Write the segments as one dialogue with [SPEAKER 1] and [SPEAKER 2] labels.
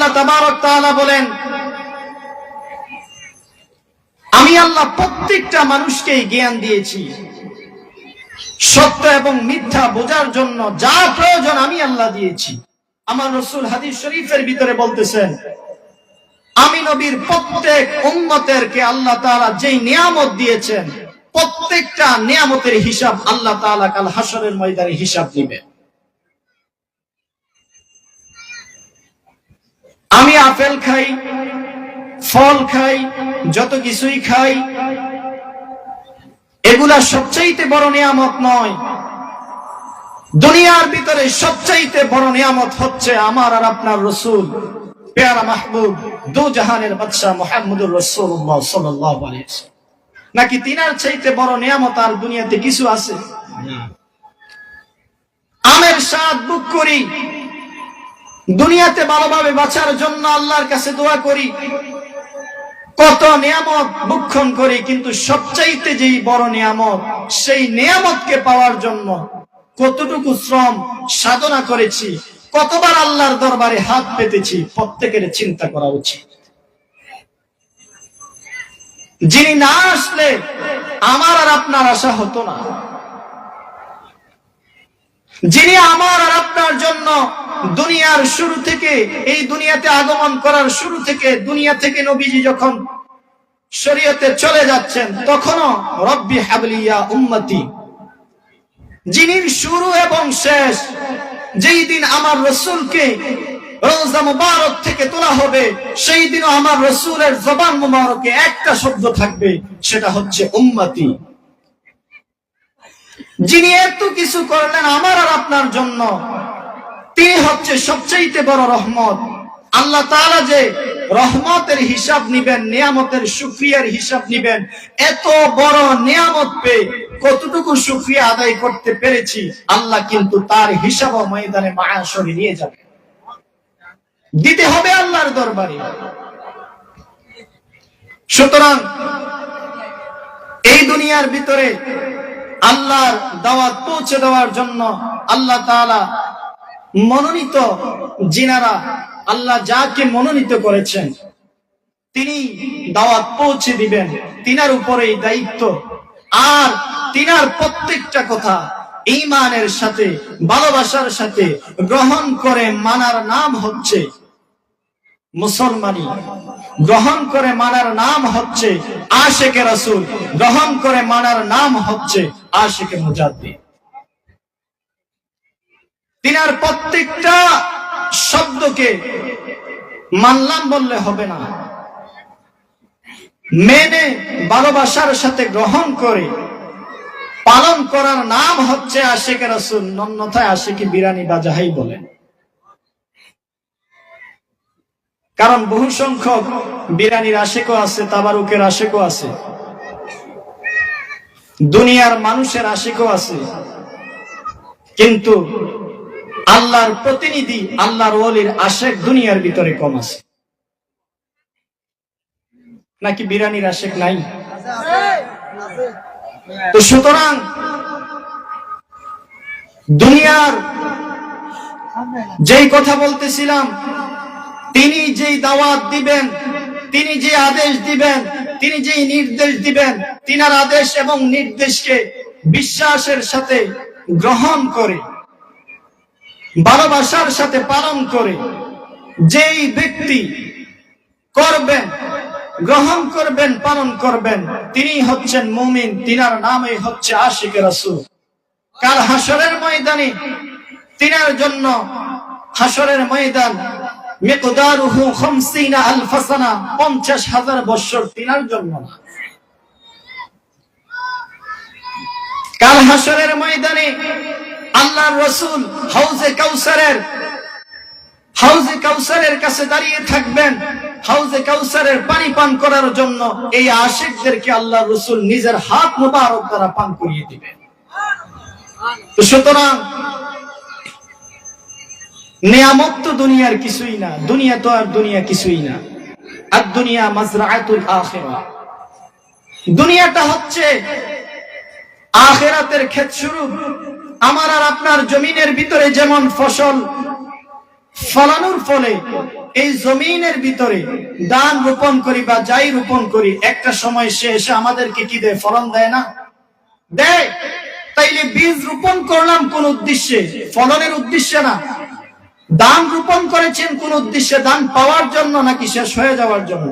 [SPEAKER 1] আল্লাহ তাবারক তাআলা বলেন, আমি আল্লাহ প্রত্যেকটা মানুষকেই জ্ঞান দিয়েছি, সত্য এবং মিথ্যা বোঝার জন্য যা প্রয়োজন আমি আল্লাহ দিয়েছি। আমার রাসূল হাদিস শরীফের ভিতরে বলতেছেন, আমি নবীর প্রত্যেক উম্মতেরকে আল্লাহ তাআলা যেই নিয়ামত দিয়েছেন, প্রত্যেকটা নিয়ামতের হিসাব আল্লাহ তাআলা কাল হাসরের ময়দানে হিসাব নেবেন। আমি আপেল খাই, ফল খাই, যত কিছুই খাই, এগুলা সবচাইতে বড় নিয়ামত নয়। দুনিয়ার ভিতরে সবচাইতে বড় নিয়ামত হচ্ছে আমার আর আপনার রাসূল, পেয়ারা মাহবুব, দু জাহানের বাদশা মুহাম্মদুর রাসূলুল্লাহ সাল্লাল্লাহু আলাইহি ওয়াসাল্লাম। নাকি তিনার চাইতে বড় নিয়ামত আর দুনিয়াতে কিছু আছে? আমের স্বাদ বুক করি, দুনিয়াতে ভালোভাবে বাঁচার জন্য আল্লাহর কাছে দোয়া করি, কত নিয়ামত ভক্ষণ করি, কিন্তু সবচাইতে যেই বড় নিয়ামত, সেই নিয়ামতকে পাওয়ার জন্য কতটুকু শ্রম সাধনা করেছি, কতবার আল্লাহর দরবারে হাত পেতেছি, প্রত্যেকের চিন্তা করা উচিত। যিনি না আসলে আমার আর আপনার আশা হতো না, যিনি আমার আর আপনার জন্য দুনিয়ার শুরু থেকে, এই দুনিয়াতে আগমন করার শুরু থেকে, দুনিয়া থেকে নবীজি যখন শরীয়তে চলে যাচ্ছেন তখনও রব্বি হাবলি ইয়া উম্মতি, যিনি শুরু এবং শেষ, যেই দিন আমার রাসূলকে রওজা মুবারক থেকে তোলা হবে, সেই দিনও আমার রাসূলের জবান মুবারকে একটা শব্দ থাকবে, সেটা হচ্ছে উম্মতি। যিনি এত কিছু করলেন আমার আর আপনার জন্য, তিনি হচ্ছে সবচেয়ে বড় রহমত। আল্লাহ তাআলা যে রহমতের হিসাব নিবেন, নিয়ামতের শুকরিয়ার হিসাব নিবেন, এত বড় নিয়ামত পেয়ে কতটুকু শুকরিয়া আদায় করতে পেরেছি, আল্লাহ কিন্তু তার হিসাব ময়দানে মাহশরে নিয়ে যাবে, দিতে হবে আল্লাহর দরবারে। সুতরাং এই দুনিয়ার ভিতরে আল্লাহর দাওয়াত পৌঁছে দেওয়ার জন্য আল্লাহ তাআলা মনোনীত, যিনারা আল্লাহ যাকে মনোনীত করেছেন তিনি দাওয়াত পৌঁছে দিবেন, তিনার উপরেই দায়িত্ব। আর তিনার প্রত্যেকটা কথা ঈমানের সাথে, ভালোবাসার সাথে গ্রহণ করে মানার নাম হচ্ছে মুসলমানি, গ্রহণ করে মানার নাম হচ্ছে আশিকে রাসূল, গ্রহণ করে মানার নাম হচ্ছে আশিকে মুজাদ্দিদ। তিনার প্রত্যেকটা শব্দকে মানলাম বললে হবে না, মেনে ভালোবাসার সাথে গ্রহণ করে পালন করার নাম হচ্ছে আশিকে রাসূল, অন্যথায় আশিকি বিরানি বা যাহাই বলেন। কারণ বহু সংখ্যক বিরানির আশিকও আছে, তাবারুকের আশিকও আছে, দুনিয়ার মানুষের আশিকও আছে, কিন্তু আল্লাহর প্রতিনিধি, আল্লাহর ওলির আশিক দুনিয়ার ভিতরে কম আছে। নাকি বিরানির আশিক নাই? তো সুতরাং দুনিয়ার যেই কথা বলতেছিলাম, তিনি যেই দাওয়াত দিবেন, তিনি যে আদেশ দিবেন, তিনি যেই নির্দেশ দিবেন, তিনার আদেশ এবং নির্দেশকে বিশ্বাসের সাথে গ্রহণ করে, ভালোবাসার সাথে পালন করে যেই ব্যক্তি করবেন, গ্রহণ করবেন, পালন করবেন, তিনি হচ্ছেন মুমিন, তিনার নামই হচ্ছে আশিকে রাসূল। কাল হাসরের ময়দানে তিনার জন্য, হাসরের ময়দান মিকদারুহু 50,000 সানা, 50,000 বছর তিনার জন্য না। কাল হাসরের ময়দানে আল্লাহর রাসূল হাউজে কাউসারের কাছে দাঁড়িয়ে থাকবেন, হাউজে কাউসারের পানি পান করার জন্য এই আশিকদেরকে আল্লাহর রাসূল নিজের হাত মুবারক দ্বারা পান করিয়ে দিবেন। তো সুতরাং নিয়ামত তো দুনিয়ার কিছুই না, দুনিয়া তো আর দুনিয়া কিছুই না। আর দুনিয়া মাজরাআতুল আখিরা, দুনিয়াটা হচ্ছে আখিরাতের ক্ষেত স্বরূপ। আমার আর আপনার জমিনের ভিতরে যেমন ফসল ফলানোর ফলে এই জমিনের ভিতরে ধান রোপণ করি বা যাই রোপণ করি, একটা সময় সে এসে আমাদেরকে কি দেয়? ফলন দেয় না? দেয়। তাইলে বীজ রোপণ করলাম কোন উদ্দেশ্যে? ফলনের উদ্দেশ্যে না। ধান রোপণ করেছেন কোন উদ্দেশ্যে? ধান পাওয়ার জন্য নাকি শেষ হয়ে যাওয়ার জন্য?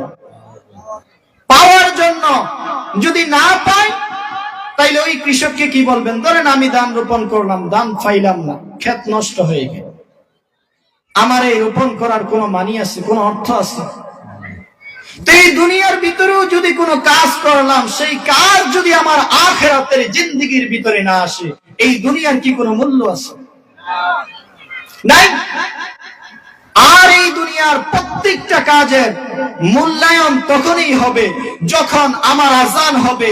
[SPEAKER 1] পাওয়ার জন্য। যদি না পাই তাইলে ওই কৃষককে কি বলবেন? ধরেন আমি ধান রোপণ করলাম, ধান পাইলাম না, ক্ষেত নষ্ট হয়ে গেল, আমার এই রোপণ করার কোন মানি আছে, কোন অর্থ আছে? তো এই দুনিয়ার ভিতরেও যদি কোনো কাজ করলাম, সেই কাজ যদি আমার আখিরাতের জিন্দেগির ভিতরে না আসে, এই দুনিয়ার কি কোনো মূল্য আছে? নাই। আর এই দুনিয়ার প্রত্যেকটা কাজের মূল্যায়ন তখনই হবে যখন আমার আযান হবে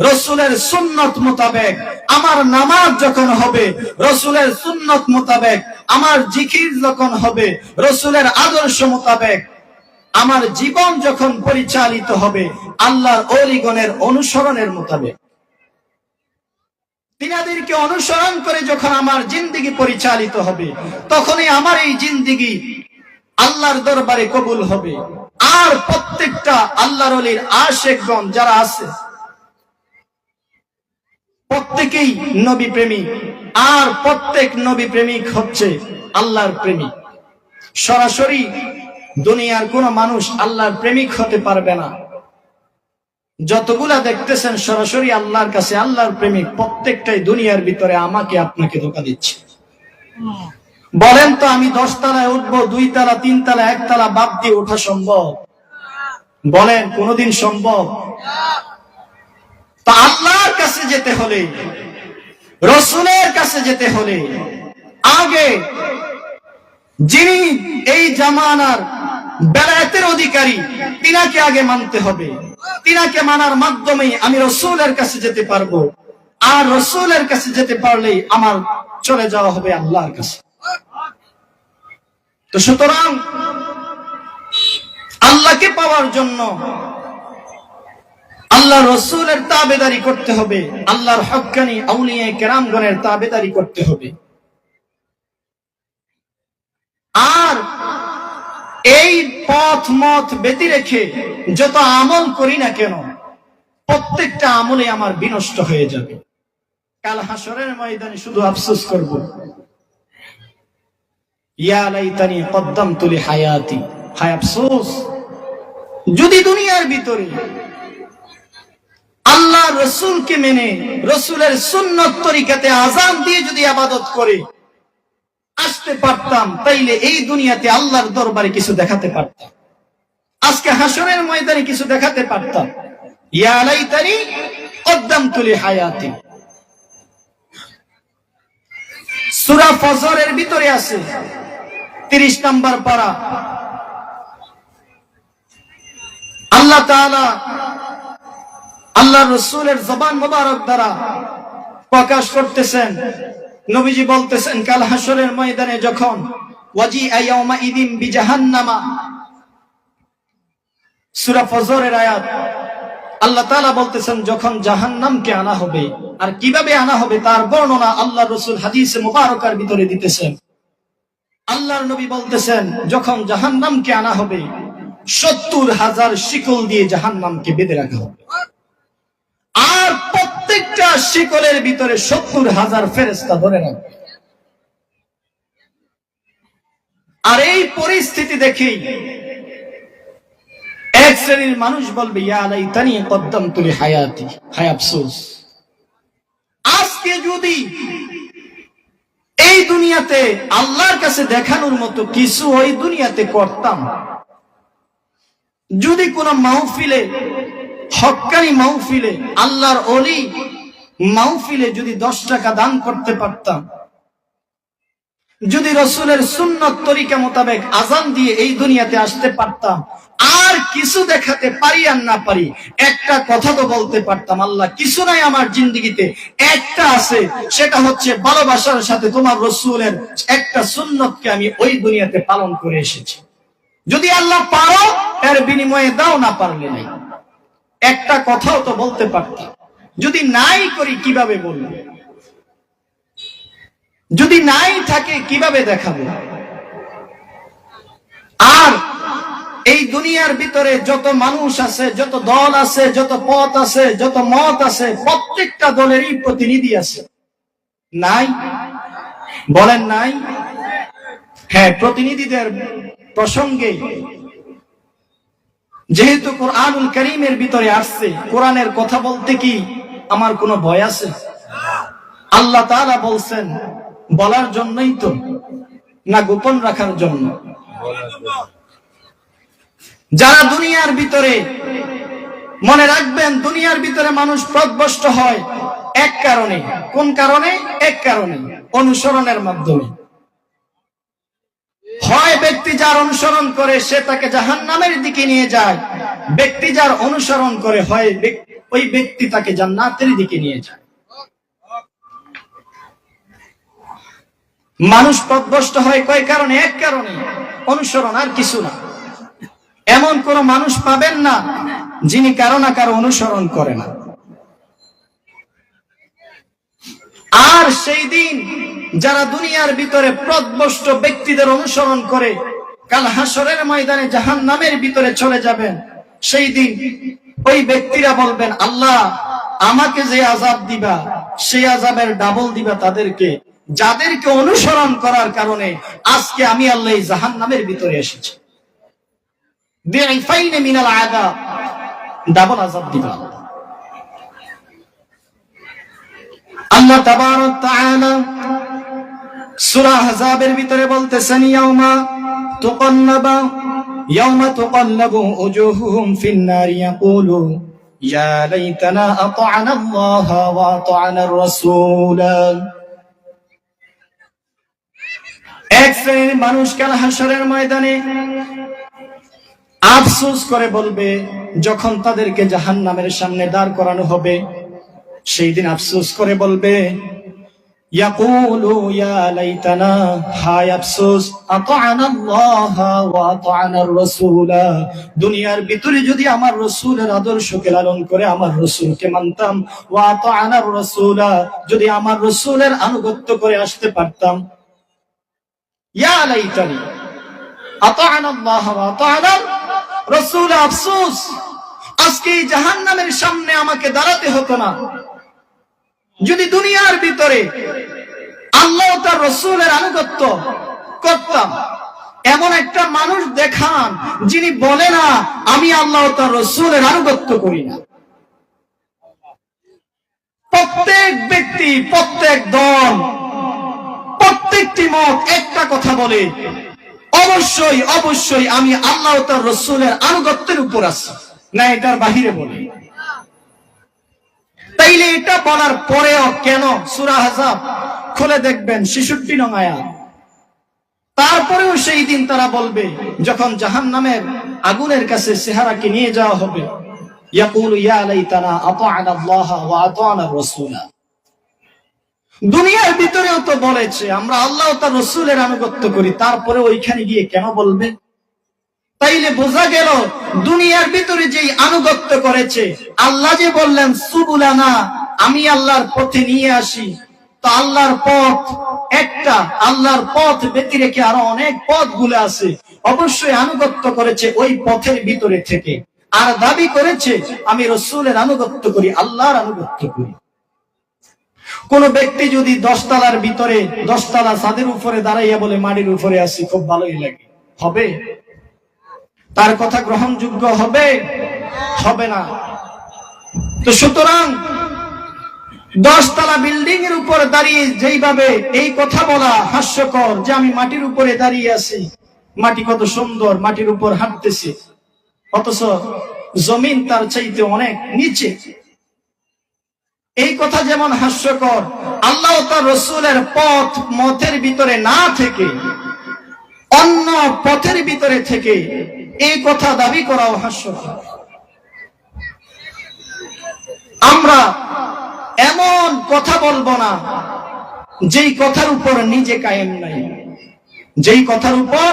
[SPEAKER 1] রসুলের সুন্নত মোতাবেক, আমার নামাজ যখন হবে রসুলের সুন্নত মোতাবেক, আমার জিকির যখন হবে রসুলের আদর্শ মোতাবেক, আমার জীবন যখন পরিচালিত হবে আল্লাহর ওলিগণের অনুসরণের মোতাবেক, তিনাদেরকে অনুসরণ করে যখন আমার জিন্দেগি পরিচালিত হবে, তখনই আমার এই জিন্দেগি আল্লাহর দরবারে কবুল হবে। আর প্রত্যেকটা আল্লাহর ওলির আশিকগণ যারা আছে প্রত্যেকেই নবী প্রেমিক, আর প্রত্যেক নবী প্রেমিক হচ্ছে আল্লাহর প্রেমিক। সরাসরি দুনিয়ার কোন মানুষ আল্লাহর প্রেমিক হতে পারবে না। যতগুলা দেখতেছেন সরাসরি আল্লাহর কাছে আল্লাহর প্রেমিক, প্রত্যেকটাই দুনিয়ার ভিতরে আমাকে আপনাকে ধোঁকা দিচ্ছে। বলেন তো, আমি 10 তলায় উঠবো, 2 তলা 3 তলা 1 তলা বাদ দিয়ে ওঠা সম্ভব? বলেন কোনদিন সম্ভব? তা আল্লাহর কাছে যেতে হলে, রসুলের কাছে যেতে হলে আগে যিনি এই জামানার বেলায়েতের অধিকারী তিনাকে আগে মানতে হবে। তিনাকে মানার মাধ্যমেই আমি রসুলের কাছে যেতে পারবো, আর রসুলের কাছে যেতে পারলেই আমার চলে যাওয়া হবে আল্লাহর কাছে। তো সুতরাং আল্লাহকে পাওয়ার জন্য আল্লাহ রসুলের তাবেদারি করতে হবে, আল্লাহর হক্কানি আউলিয়া কেরামগণের তাবেদারি করতে হবে। আর এই পথ মত ব্যতি রেখে যত আমল করি না কেন, প্রত্যেকটা আমলে আমার বিনষ্ট হয়ে যাবে। কাল হাসরের ময়দানে শুধু আফসোস করব, ইয়া লাইতানি কদ্দামতু লিহায়াতি, হায় আফসোস যদি দুনিয়ার ভিতরে আল্লাহ রসুলকে মেনে রসুলের সুন্নত তরিকাতে আযান দিয়ে যদি ইবাদত করে আসতে পারতাম, তাইলে এই দুনিয়াতে আল্লাহর দরবারে কিছু দেখাতে পারতাম, আজকে হাসরের ময়দানে কিছু দেখাতে পারতাম। ইয়া লাইতানি কদ্দামতু লিহায়াতি। সূরা ফজরের ভিতরে আছে 30 নম্বর পারা, আল্লাহ তাআলা আল্লাহর রাসূলের জবান মোবারক দ্বারা প্রকাশ করতেছেন। নবীজি বলতেছেন, কাল হাসরের ময়দানে যখন ওয়াজিআ ইয়াউমা ইদিন বিজাহান্নামা, সূরা ফজরের আয়াত, আল্লাহ তাআলা বলতেছেন যখন জাহান্নামকে আনা হবে, আর কিভাবে আনা হবে তার বর্ণনা আল্লাহর রাসূল হাদিসে মুবারকার ভিতরে দিতেছেন। আল্লাহর নবী বলতেছেন যখন জাহান্নামকে আনা হবে 70,000 শিকল দিয়ে জাহান্নামকে বেঁধে রাখা হবে, আর প্রত্যেকটা শিকলের ভিতরে 70,000 ফেরেশতা ধরে রাখবে। আর এই পরিস্থিতি দেখেই এক শ্রেণীর মানুষ বলবে, ইয়া লাইতানি কদ্দামতু লিহায়াতি, হায় আফসোস আজকে যদি এই দুনিয়াতে আল্লাহর কাছে দেখানোর মতো কিছু ওই দুনিয়াতে করতাম, যদি কোন মাহফিলে, হক্কানি মাহফিলে, আল্লাহর ওলি মাহফিলে যদি 10 টাকা দান করতে পারতাম, যদি রসুলের সুন্নত তরিকা মোতাবেক আযান দিয়ে এই দুনিয়াতে আসতে পারতাম, আর কিছু দেখাতে পারি আর না পারি, একটা কথা তো বলতে পারতাম, আল্লাহ কিছু নাই আমার জিন্দেগিতে, একটা আছে, সেটা হচ্ছে ভালোবাসার সাথে তোমার রসুলের একটা সুন্নতকে আমি ওই দুনিয়াতে পালন করে এসেছি। যদি আল্লাহ পারো এর বিনিময়ে দাও, না পারলে নাই, একটা কথাও তো বলতে পারতাম। যদি নাই করি কিভাবে বলবো? যদি নাই থাকে কিভাবে দেখাবো? আর এই দুনিয়ার ভিতরে যত মানুষ আছে, যত দল আছে, যত পথ আছে, যত মত আছে, প্রত্যেকটা দলেরই প্রতিনিধি আছে, নাই? বলেন নাই? হ্যাঁ, প্রতিনিধিদের প্রসঙ্গে যেহেতু কোরআনুল কারীমের ভিতরে আসছে, কোরআনের কথা বলতে কি আমার কোনো ভয় আছে? আল্লাহ তাআলা বলছেন বলার জন্যই তো, না গোপন রাখার জন্য? যারা দুনিয়ার ভিতরে, মনে রাখবেন, দুনিয়ার ভিতরে মানুষ পথভ্রষ্ট হয় এক কারণে। কোন কারণে? এক কারণে, অনুসরণের মাধ্যমে। হয় ব্যক্তি যার অনুসরণ করে সে তাকে জাহান্নামের দিকে নিয়ে যায়, ব্যক্তি যার অনুসরণ করে হয় ওই ব্যক্তি তাকে জান্নাতের দিকে নিয়ে যায়। মানুষ পথভ্রষ্ট হয় কয় কারণে? এক কারণে, অনুসরণ, আর কিছু না। এমন কোন মানুষ পাবেন না যিনি কারো না কারো অনুসরণ করে না। আর সেই দিন যারা দুনিয়ার ভিতরে পথভ্রষ্ট ব্যক্তিদের অনুসরণ করে কাল হাসরের ময়দানে জাহান্নামের ভিতরে চলে যাবেন। সেই দিন ওই ব্যক্তিরা বলবেন, আল্লাহ আমাকে যে আযাব দিবা সেই আযাবের ডাবল দিবা তাদেরকে, যাদেরকে অনুসরণ করার কারণে আজকে আমি আল্লাহ জাহান্নামের ভিতরে এসেছি। দিআইফাইন মিনাল আযাব, ডাবল আযাব দিবা। আল্লাহ তাবারক তাআলা সূরা আহজাবের ভিতরে বলতেছেন, ইয়াউমা তুকাল্লাবু উজুহুহুম ফিন-নারি ইয়াকুলু ইয়া লাইতানা আতা'না আল্লাহ ওয়া আতা'না আর-রাসূল। এক শ্রেণীর মানুষ কাল হাসরের ময়দানে আফসোস করে বলবে, যখন তাদেরকে জাহান্নামের সামনে দাঁড় করানো হবে, সেই দিন আফসোস করে বলবে, ইয়াকুলু ইয়া লাইতানা, হায় আফসোস, আতা'না আল্লাহ ওয়া আতা'না আর-রাসূল, দুনিয়ার ভিতরে যদি আমার রাসূলের আদর্শকে লালন করে আমার রাসূলকে মানতাম, ওয়া আতা'না আর-রাসূল, যদি আমার রাসূলের আনুগত্য করে আসতে পারতাম। ইয়া লাইতানি আতা'না আল্লাহ ওয়া আতা'না আর-রাসূল, আফসোস, আজকে জাহান্নামের সামনে আমাকে দাঁড়াতে হতো না। যদি দুনিয়ার ভিতরে আল্লাহ ও তার রাসূলের আনুগত্য করতাম। এমন একটা মানুষ দেখান যিনি বলে না আমি আল্লাহ ও তার রাসূলের আনুগত্য করি না। প্রত্যেক ব্যক্তি, প্রত্যেক দল, প্রত্যেকটি মত একটা কথা বলে, অবশ্যই অবশ্যই আমি আল্লাহ ও তার রাসূলের আনুগত্যের উপর আছি, না এটার বাহিরে বলে। তাইলে এটা বলার পরেও কেন সূরা আহজাব খুলে দেখবেন 66 নং আয়াত, তারপরেও সেই দিন তারা বলবে, যখন জাহান্নামের আগুনের কাছে চেহারাকে নিয়ে যাওয়া হবে, ইয়াকুলু ইয়া লাইতানা আতা'না আল্লাহ ওয়া আতা'না আর-রাসূল। দুনিয়ার ভিতরেও তো বলেছে আমরা আল্লাহ ও তার রাসূলের আনুগত্য করি, তারপরে ওইখানে গিয়ে কেন বলবে? তাইলে বোঝা গেল দুনিয়ার ভিতরে যেই আনুগত্য করেছে, আল্লাহ যে বললেন সুবুলানা, আমি আল্লাহর পথে নিয়ে আসি, তো আল্লাহর পথ একটা, আল্লাহর পথ ব্যতি রেখে আরো অনেক পথগুলো আছে, অবশ্যই আনুগত্য করেছে ওই পথের ভিতরে থেকে, আর দাবি করেছে আমি রাসূলের আনুগত্য করি, আল্লাহর আনুগত্য করি। কোন ব্যক্তি যদি 10 তলার ভিতরে 10 তলা ছাদের উপরে দাঁড়াইয়া বলে মাটির উপরে আছি, খুব ভালোই লাগে, হবে? তার কথা গ্রহণযোগ্য হবে? হবে না। তো সুতরাং 10 তলা বিল্ডিং এর উপর দাঁড়িয়ে যেইভাবে এই কথা বলা হাস্যকর যে আমি মাটির উপরে দাঁড়িয়ে আছি, মাটি কত সুন্দর, মাটির উপর হাঁটতেছি, অথচ জমিন তার চাইতে অনেক নিচে, এই কথা যেমন হাস্যকর, আল্লাহ ও তার রাসূলের পথ মতের ভিতরে না থেকে অন্য পথের ভিতরে থেকে এই কথা দাবি করাও হাস্যকর। আমরা এমন কথা বলবো না যেই কথার উপর নিজে কায়েম নাই, যেই কথার উপর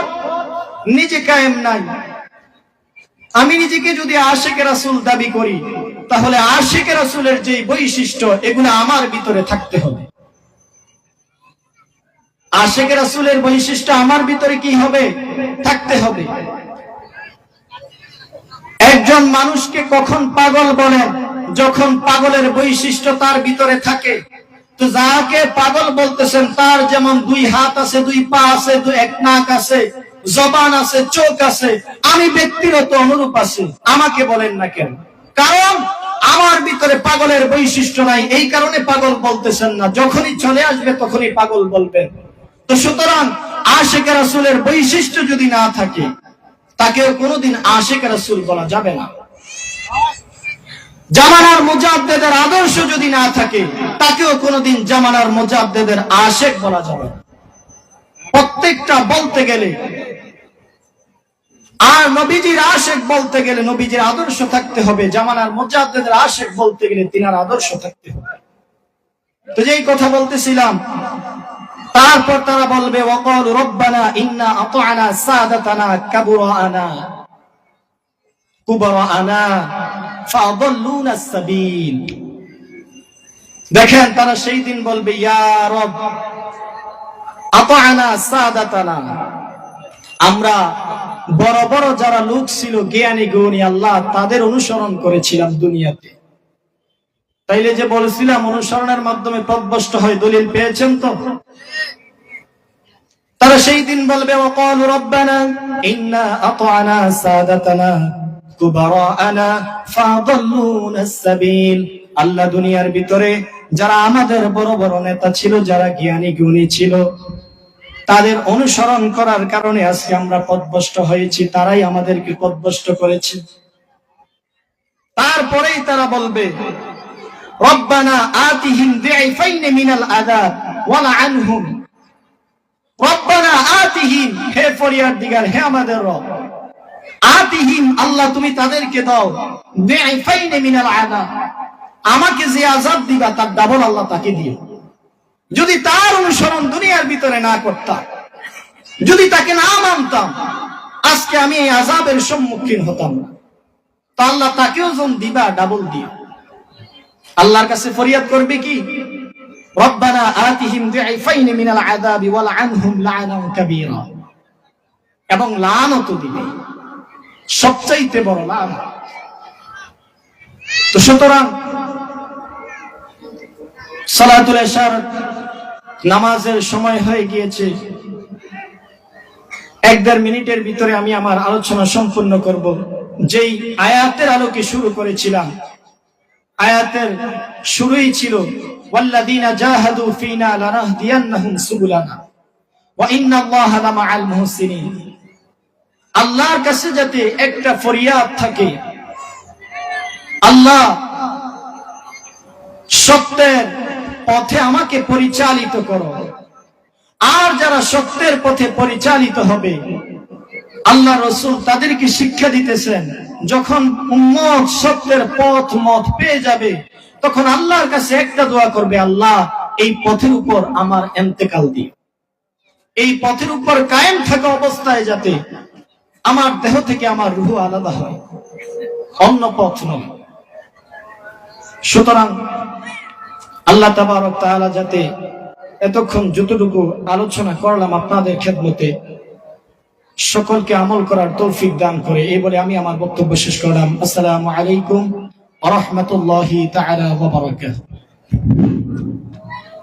[SPEAKER 1] নিজে কায়েম নাই। আমি নিজেকে যদি আশিকে রাসূল দাবি করি, তাহলে আশিকে রাসূলের যে বৈশিষ্ট্য এগুলো আমার ভিতরে থাকতে হবে। আশিকে রাসূলের বৈশিষ্ট্য আমার ভিতরে কি হবে? থাকতে হবে। একজন মানুষকে কখন পাগল বলেন? যখন পাগলের বৈশিষ্ট্য তার ভিতরে থাকে। তো যাকে পাগল বলতেছেন তার যেমন 2 হাত আছে, 2 পা আছে, 1 নাক আছে, জবান আছে, চোখ আছে, আমি ব্যক্তিগত অনুরূপ আছে। আমাকে বলেন না কেন? কারণ আমার ভিতরে পাগলের বৈশিষ্ট্য নাই, এই কারণে পাগল বলতেছেন না। যখনই চলে আসবে তখনই পাগল বলবেন। তো সুতরাং আশিকে রাসূলের বৈশিষ্ট্য যদি না থাকে তাকেও কোনোদিন আশিকে রাসূল বলা যাবে না। জামানার মুজাদ্দেদের আদর্শ যদি না থাকে তাকেও কোনোদিন জামানার মুজাদ্দেদের আশিক বলা যাবে না। প্রত্যেকটা বলতে গেলে আর নবীজির আশিক বলতে গেলে নবীজির আদর্শ থাকতে হবে, জামানার মুজাদ্দেদের আশিক বলতে গেলে তিনার আদর্শ থাকতে হবে। তো যেই কথা বলতেছিলাম, তারপর তারা বলবে ওয়াকালু রব্বানা ইন্না আতা'না সাদাতানা কাবরানা কুবরানা ফাআদাল্লুনা আস-সাবিল। দেখেন তারা সেই দিন বলবে ইয়া রব আতা'না সাদাতানা, আমরা বড় বড় যারা লোক ছিল জ্ঞানী গুণী আল্লাহ তাদের অনুসরণ করেছিলাম দুনিয়াতে। তাইলে যে বলেছিলাম অনুসরণের মাধ্যমে পথভ্রষ্ট হয়, দলিল পেয়েছেন তো? তারা সেই দিন বলবে ওয়াকালু রব্বানা ইন্না আতা'না সাদাতানা কুবরানা ফাআদাল্লুনা আস-সাবিল। আল্লাহ দুনিয়ার ভিতরে যারা আমাদের বড় বড় নেতা ছিল, যারা জ্ঞানী গুণী ছিল, তাদের অনুসরণ করার কারণে আজকে আমরা পথভ্রষ্ট হয়েছি, তারাই আমাদেরকে পথভ্রষ্ট করেছে। তারপরেই তারা বলবে রব্বানা আতিহিম দি'ফাইন মিনাল আযাব ওয়ালআনহুম। রব্বানা আতিহিম, হে ফরিয়াদদিগার, হে আমাদের রব, আতিহিম, আল্লাহ তুমি তাদেরকে দাও, দি'ফাইন মিনাল আযাব, আমাকে যে আযাব দিবা তার ডাবল আল্লাহ তাকে দিও। যদি তার অনুসরণ দুনিয়ার ভিতরে না করতাম, যদি তাকে না মানতাম, আজকে আমি এই আযাবের সম্মুখীন হতাম না। তো আল্লাহ তাকেও যখন দিবা ডাবল দিও। আল্লাহর কাছে ফরিয়াদ করবে কি? রব্বানা আতিহিম দি'ফাইন মিনাল আযাবি ওয়ালআনহুম লা'নান কাবীরা, এবং লানত দিবে, সবচাইতে বড় লানত। তো সুতরাং সালাতুল ইশার নামাজের সময় হয়ে গিয়েছে। 1-1.5 মিনিটের ভিতরে আমি আমার আলোচনা সম্পূর্ণ করব। যেই আয়াতের আলোকে শুরু করেছিলাম, আয়াতের শুরুই ছিল ওয়াল্লাযীনা জাহাদু ফীনা লানাহদিয়ান্নাহুম সুবুলানা ওয়া ইন্নাল্লাহা লামাআল মুহসিনিন। আল্লাহর কাছে যাতে একটা ফরিয়াদ থাকে, আল্লাহ সত্যের পথে আমাকে পরিচালিত করো। আর যারা সত্যের পথে পরিচালিত হবে, আল্লাহ রাসূল তাদেরকে শিক্ষা দিতেছেন, যখন উম্মত সত্যের পথ মত পেয়ে যাবে তখন আল্লাহর কাছে একটা দোয়া করবে, আল্লাহ এই পথের উপর আমার ইন্তেকাল দিও, এই পথের উপর কায়েম থাকা অবস্থায় যাতে আমার দেহ থেকে আমার রূহ আলাদা হয়, অন্য পথ নয়। সুতরাং আল্লাহ তাবারক তাআলা যাতে এতক্ষণ যতটুকু আলোচনা করলাম আপনাদের খেদমতে সকলকে আমল করার তৌফিক দান করে, এই বলে আমি আমার বক্তব্য শেষ করলাম। আসসালামু আলাইকুম ওয়া রাহমাতুল্লাহি তাআলা ওয়া বারাকাতুহু।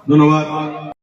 [SPEAKER 2] ধন্যবাদ।